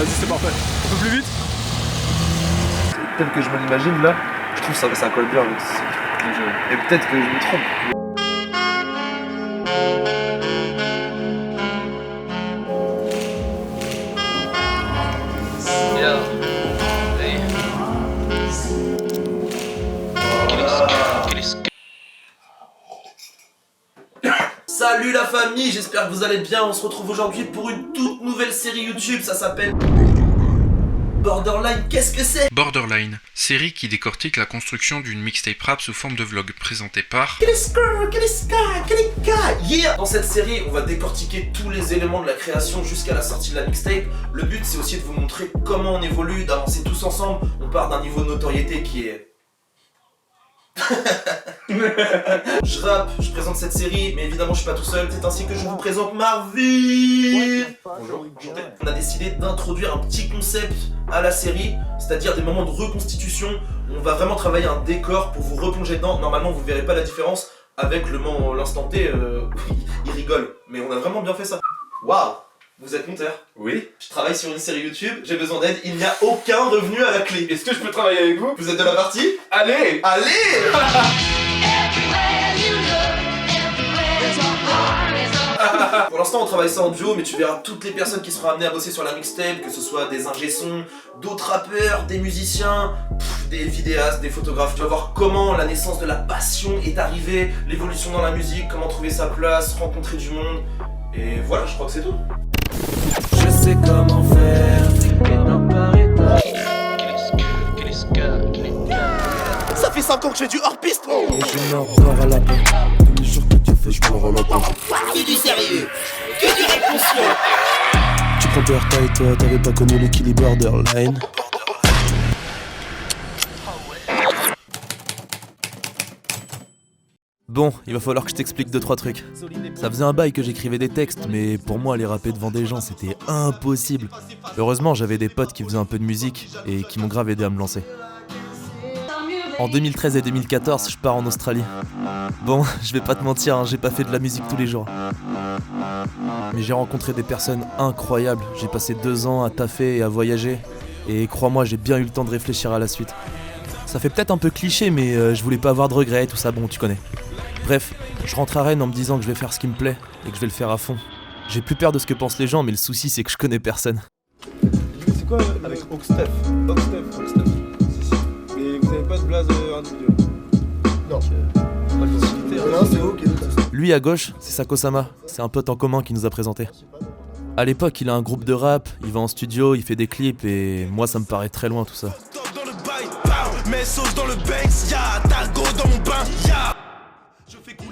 Vas-y, c'est parfait. Un peu plus vite. Tel que je me l'imagine là, je trouve ça colle bien avec ce... Et peut-être que je me trompe. Salut la famille, j'espère que vous allez bien. On se retrouve aujourd'hui pour une toute nouvelle série YouTube, ça s'appelle Borderline. Qu'est-ce que c'est? Borderline, série qui décortique la construction d'une mixtape rap sous forme de vlog, présentée par... Yeah. Dans cette série, on va décortiquer tous les éléments de la création jusqu'à la sortie de la mixtape. Le but, c'est aussi de vous montrer comment on évolue, d'avancer tous ensemble. On part d'un niveau de notoriété qui est... Je rappe, je présente cette série, mais évidemment je suis pas tout seul, c'est ainsi que je vous présente Marvin. Bonjour, enchanté. On a décidé d'introduire un petit concept à la série, c'est-à-dire des moments de reconstitution. On va vraiment travailler un décor pour vous replonger dedans. Normalement vous verrez pas la différence avec l'instant T, il rigole, mais on a vraiment bien fait ça. Waouh. Vous êtes monteur? Oui. Je travaille sur une série YouTube, j'ai besoin d'aide, il n'y a aucun revenu à la clé. Est-ce que je peux travailler avec vous? Vous êtes de la partie? Allez! Allez. Pour l'instant on travaille ça en duo, mais tu verras toutes les personnes qui seront amenées à bosser sur la mixtape, que ce soit des ingé-sons, d'autres rappeurs, des musiciens, des vidéastes, des photographes. Tu vas voir comment la naissance de la passion est arrivée, l'évolution dans la musique, comment trouver sa place, rencontrer du monde. Et voilà, je crois que c'est tout. Je sais comment faire. Ça fait 5 ans que je fais du hors-piste. Et je meurs à la peine. Tous les jours que tu fais, je meurs à la peine. Que du sérieux, que du réconscient. Tu prends peur, et toi, t'avais pas connu l'équilibre borderline. Bon, il va falloir que je t'explique 2-3 trucs. Ça faisait un bail que j'écrivais des textes, mais pour moi, les rapper devant des gens, c'était impossible. Heureusement, j'avais des potes qui faisaient un peu de musique et qui m'ont grave aidé à me lancer. En 2013 et 2014, je pars en Australie. Bon, je vais pas te mentir, hein, j'ai pas fait de la musique tous les jours. Mais j'ai rencontré des personnes incroyables. J'ai passé 2 ans à taffer et à voyager. Et crois-moi, j'ai bien eu le temps de réfléchir à la suite. Ça fait peut-être un peu cliché, mais je voulais pas avoir de regrets, tout ça, bon, tu connais. Bref, je rentre à Rennes en me disant que je vais faire ce qui me plaît et que je vais le faire à fond. J'ai plus peur de ce que pensent les gens, mais le souci c'est que je connais personne. C'est quoi avec Oxtef? Oxtef. Mais vous avez pas de blaze individuelle? Non. Pas de facilité. Non, c'est ok. Lui à gauche, c'est Sakosama, c'est un pote en commun qui nous a présenté. À l'époque, il a un groupe de rap, il va en studio, il fait des clips et moi ça me paraît très loin tout ça.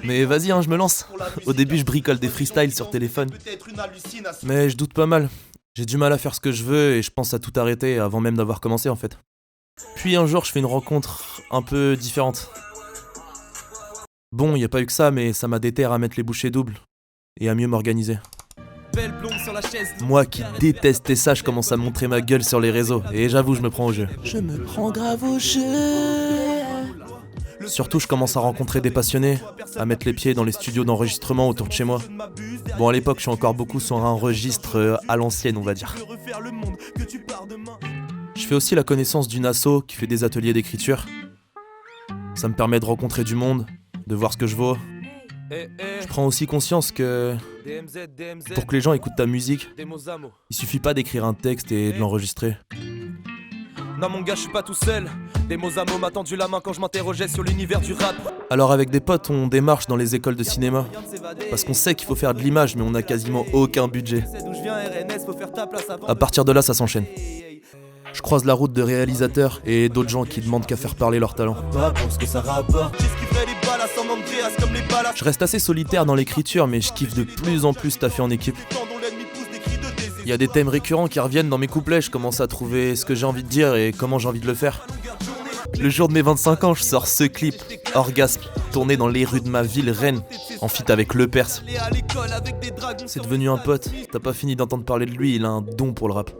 Mais vas-y, hein, je me lance. Au début, je bricole des freestyles sur téléphone. Mais je doute pas mal. J'ai du mal à faire ce que je veux et je pense à tout arrêter avant même d'avoir commencé en fait. Puis un jour, je fais une rencontre un peu différente. Bon, y a pas eu que ça, mais ça m'a déterre à mettre les bouchées doubles et à mieux m'organiser. Moi qui détestais ça, je commence à montrer ma gueule sur les réseaux et j'avoue, je me prends au jeu. Je me prends grave au jeu. Surtout, je commence à rencontrer des passionnés, à mettre les pieds dans les studios d'enregistrement autour de chez moi. Bon, à l'époque, je suis encore beaucoup sur un registre à l'ancienne, on va dire. Je fais aussi la connaissance d'une asso qui fait des ateliers d'écriture. Ça me permet de rencontrer du monde, de voir ce que je vaux. Je prends aussi conscience que pour que les gens écoutent ta musique, il suffit pas d'écrire un texte et de l'enregistrer. Non mon gars, je suis pas tout seul. Des mots à mots m'a tendu la main quand je m'interrogeais sur l'univers du rap. Alors avec des potes, on démarche dans les écoles de cinéma. Parce qu'on sait qu'il faut faire de l'image, mais on a quasiment aucun budget. À partir de là, ça s'enchaîne. Je croise la route de réalisateurs et d'autres gens qui demandent qu'à faire parler leur talent. Je reste assez solitaire dans l'écriture, mais je kiffe de plus en plus taffer en équipe. Il y a des thèmes récurrents qui reviennent dans mes couplets, je commence à trouver ce que j'ai envie de dire et comment j'ai envie de le faire. Le jour de mes 25 ans, je sors ce clip, Orgasme, tourné dans les rues de ma ville, Rennes, en feat avec Le Perse. C'est devenu un pote, t'as pas fini d'entendre parler de lui, il a un don pour le rap.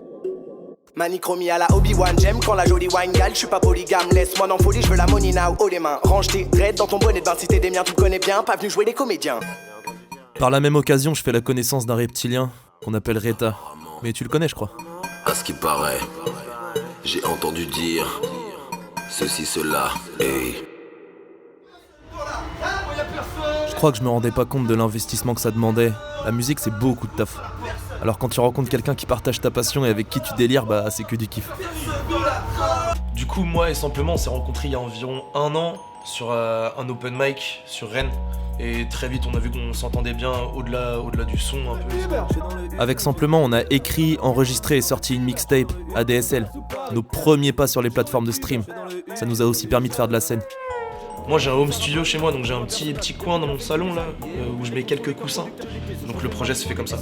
Manichromie à la Obi-Wan, j'aime quand la jolie wine gal, je suis pas polygame, laisse-moi dans folie, je veux la money now, haut les mains, range tes dreads dans ton bonnet de bain, si t'es des miens, tu le connais bien, pas venu jouer les comédiens. Par la même occasion, je fais la connaissance d'un reptilien qu'on appelle Reta, mais tu le connais je crois. À ce qui paraît, j'ai entendu dire ceci, cela, et... Je crois que je me rendais pas compte de l'investissement que ça demandait. La musique, c'est beaucoup de taf. Alors quand tu rencontres quelqu'un qui partage ta passion et avec qui tu délires, bah c'est que du kiff. Du coup, moi et Simplement, on s'est rencontrés il y a environ 1 an sur un open mic sur Rennes. Et très vite, on a vu qu'on s'entendait bien au-delà du son un peu. Avec Simplement, on a écrit, enregistré et sorti une mixtape, ADSL. Nos premiers pas sur les plateformes de stream. Ça nous a aussi permis de faire de la scène. Moi j'ai un home studio chez moi, donc j'ai un petit coin dans mon salon là, où je mets quelques coussins. Donc le projet se fait comme ça,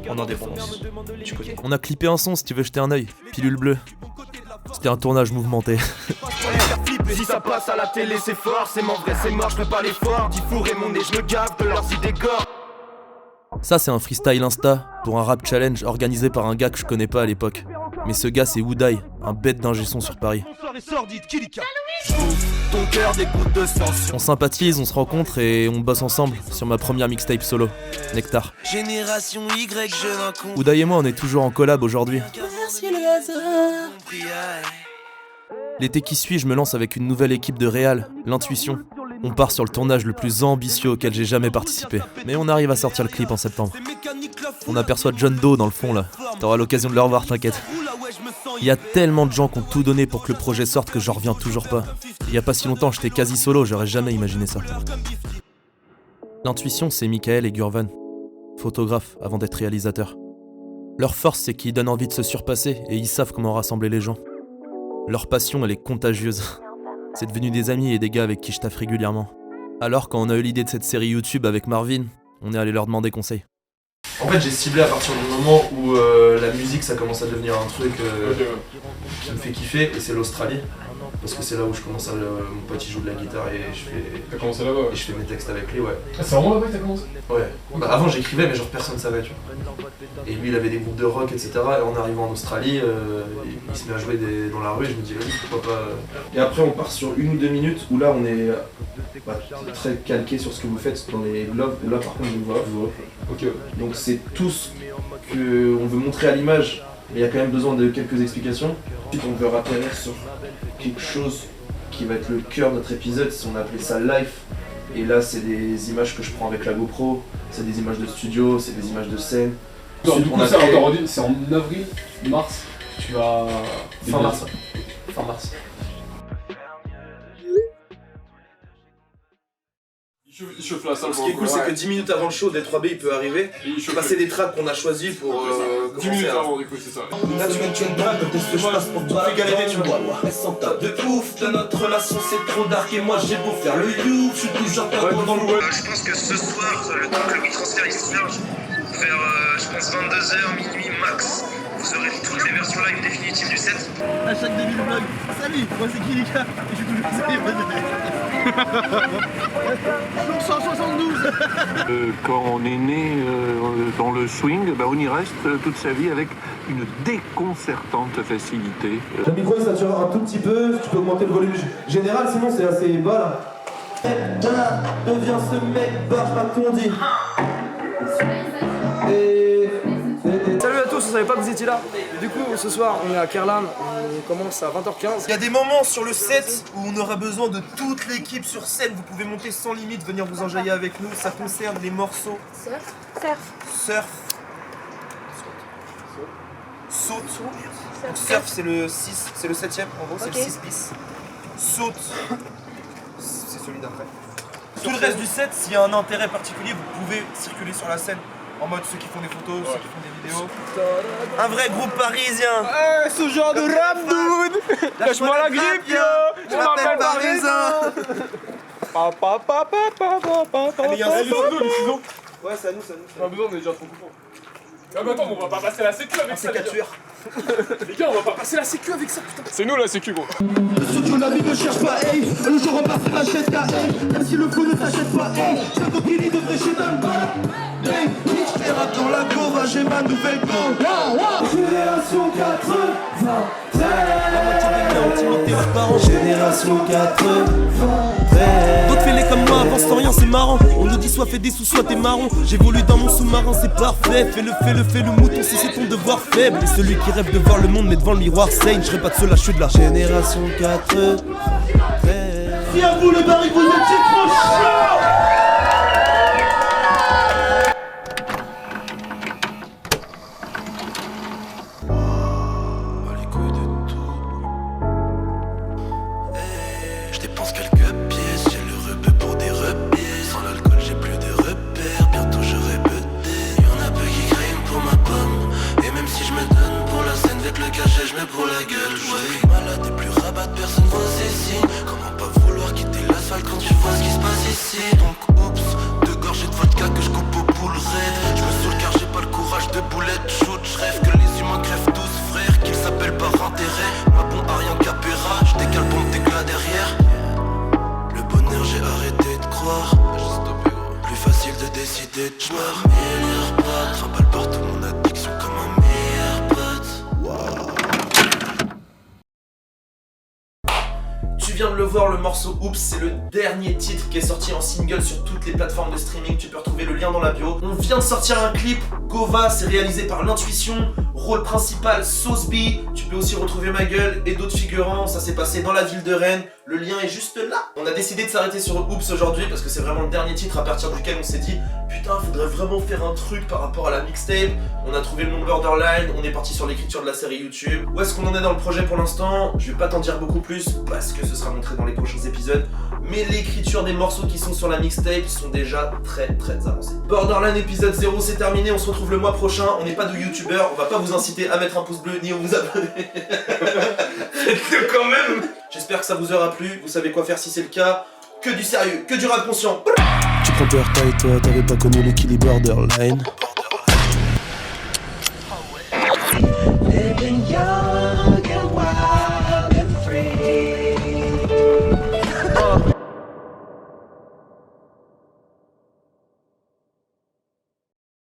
en indépendance, tu connais. On a clippé un son si tu veux jeter un œil, Pilule Bleue. C'était un tournage mouvementé. Si ça passe à la télé c'est fort, c'est mon vrai, c'est mort, je fais pas l'effort. D'y fourrer mon nez, je me gave de leurs idées gore. Ça c'est un freestyle Insta pour un rap challenge organisé par un gars que je connais pas à l'époque. Mais ce gars c'est Woudaï, un bête d'ingé son sur Paris. On sympathise, on se rencontre et on bosse ensemble sur ma première mixtape solo, Nectar. Génération Y, jeune con. Woudaï et moi on est toujours en collab aujourd'hui. Merci le hasard. L'été qui suit, je me lance avec une nouvelle équipe de réal, l'Intuition. On part sur le tournage le plus ambitieux auquel j'ai jamais participé. Mais on arrive à sortir le clip en septembre. On aperçoit John Doe dans le fond là. T'auras l'occasion de le revoir, t'inquiète. Il y a tellement de gens qui ont tout donné pour que le projet sorte que j'en reviens toujours pas. Il y a pas si longtemps, j'étais quasi solo, j'aurais jamais imaginé ça. L'Intuition, c'est Michael et Gurvan, photographes avant d'être réalisateurs. Leur force, c'est qu'ils donnent envie de se surpasser et ils savent comment rassembler les gens. Leur passion, elle est contagieuse. C'est devenu des amis et des gars avec qui je taffe régulièrement. Alors, quand on a eu l'idée de cette série YouTube avec Marvin, on est allé leur demander conseil. En fait, j'ai ciblé à partir du moment où la musique ça commence à devenir un truc qui me fait kiffer, et c'est l'Australie. Parce que c'est là où je commence à. Mon pote il joue de la guitare et je fais. T'as commencé là-bas, ouais. Et je fais mes textes avec lui, ouais. Ah, c'est vraiment là-bas que t'as commencé? Ouais. Bah, avant j'écrivais, mais genre personne savait, tu vois. Et lui il avait des groupes de rock, etc. Et en arrivant en Australie, il se met à jouer dans la rue et je me dis, vas-y, pourquoi pas. Et après, on part sur 1 ou 2 minutes où là on est très calqué sur ce que vous faites dans les vlogs. Où là, par contre, je vois. Ok. Donc, c'est tout ce qu'on veut montrer à l'image, mais il y a quand même besoin de quelques explications. Ensuite, on veut atterrir sur quelque chose qui va être le cœur de notre épisode, on a appelé ça Life. Et là, c'est des images que je prends avec la GoPro, c'est des images de studio, c'est des images de scène. Alors, du coup, c'est en avril, mars, tu vas... Fin mars. Fin mars. Il chauffe la salle. Ce qui est cool, c'est que 10 minutes avant le show, D3B il peut arriver, passer des tracks qu'on a choisis pour 10 minutes avant, du coup, c'est ça. Là, tu viens de tuer une drague, qu'est-ce que je passe pour toi? Tu fais galérer, tu vois. Elle s'entend de ouf, de notre relation, c'est trop dark. Et moi, j'ai beau faire le you, je suis toujours pas dans le web. Je pense que ce soir, le temps que le transfert il se charge, vers je pense 22h, minuit max, vous aurez toutes les versions live définitives du set. À chaque début de vlog, salut, moi c'est qui les gars? Je suis toujours salut, donc 172. Quand on est né dans le swing, on y reste toute sa vie avec une déconcertante facilité. Le micro il sature un tout petit peu, tu peux augmenter le volume général, sinon c'est assez bas là. Deviens ce mec, barge pas qu'on dit. Salut à tous, on savait pas que vous étiez là. Du coup, ce soir, on est à Kerlan, on commence à 20h15. Il y a des moments sur le set où on aura besoin de toute l'équipe sur scène. Vous pouvez monter sans limite, venir vous enjailler avec nous. Ça concerne les morceaux. Surf. Saute. Donc surf, c'est le 6, c'est le 7ème en gros, c'est le 6 bis. Saute, c'est celui d'après. Tout le reste du set, s'il y a un intérêt particulier, vous pouvez circuler sur la scène. En mode ceux qui font des photos, ceux qui font des vidéos. Un vrai groupe parisien. Ce genre de rap, dude. Lâche-moi la grippe, yo. Je m'appelle Parisien. Mais il y a un ciseau. Ouais, c'est à nous. Pas besoin, on est déjà trop coupant. Ah mais attends, on va pas passer la sécu avec ça. C'est 4 tueurs. Les gars, on va pas passer la sécu avec ça, putain. C'est nous la sécu, gros. Surtout la vie ne cherche pas, hey. Le jour on passe la chaise qu'à hey. Même si le fou ne s'achète pas, hey. Chaque coquille de fraîcher dans le bas. Hey, je rappe dans la gova, j'ai ma nouvelle go. Génération 80. Génération 80. D'autres fais-les comme moi, avance sans rien, c'est marrant. On nous dit soit fais des sous, soit t'es marron. J'évolue dans mon sous-marin, c'est parfait. Fais le mouton si c'est ton devoir faible. Et celui qui rêve de voir le monde mais devant le miroir saigne. Je serai pas de ceux-là, je suis de la génération 4. Si à vous le baril, vous étiez trop chaud. Je dépense quelques pièces, j'ai le rebeu pour des repieds. Sans l'alcool j'ai plus de repères, bientôt j'aurai pété. Y'en a peu qui crient pour ma pomme. Et même si je me donne pour la scène, avec le cachet je mets pour la gueule. Je suis malade et plus rabat, personne voit ces signes. Comment pas vouloir quitter l'asphalte quand tu vois ce qui se passe ici. Donc oups, 2 gorgées de vodka que je coupe au boule raide. Je me saoule car j'ai pas le courage de boulette shoot. Je rêve que les humains crèvent tous frères, qu'ils s'appellent par intérêt. Ma bon Ariane Capera, je décale pour me déclat derrière. Le bonheur j'ai arrêté de croire. Plus facile de décider de choix. Meilleur pote, trimballe partout mon addiction comme un meilleur pote. Tu viens de le voir, le morceau Oups, c'est le dernier titre qui est sorti en single sur toutes les plateformes de streaming. Tu peux retrouver le lien dans la bio. On vient de sortir un clip, Gova, c'est réalisé par l'Intuition. Rôle principal, Sauce B. Tu peux aussi retrouver ma gueule et d'autres figurants. Ça s'est passé dans la ville de Rennes. Le lien est juste là. On a décidé de s'arrêter sur Oups aujourd'hui parce que c'est vraiment le dernier titre à partir duquel on s'est dit putain, faudrait vraiment faire un truc par rapport à la mixtape. On a trouvé le nom Borderline, on est parti sur l'écriture de la série YouTube. Où est-ce qu'on en est dans le projet pour l'instant? Je vais pas t'en dire beaucoup plus parce que ce sera montré dans les prochains épisodes. Mais l'écriture des morceaux qui sont sur la mixtape sont déjà très avancés. Borderline épisode 0 c'est terminé, on se retrouve le mois prochain. On n'est pas de youtubeurs, on va pas vous inciter à mettre un pouce bleu ni à vous abonner. Faites-le quand même. J'espère que ça vous aura plu, vous savez quoi faire si c'est le cas. Que du sérieux, que du rap conscient. Tu prends peur, toi et toi, t'avais pas connu l'équilibre borderline.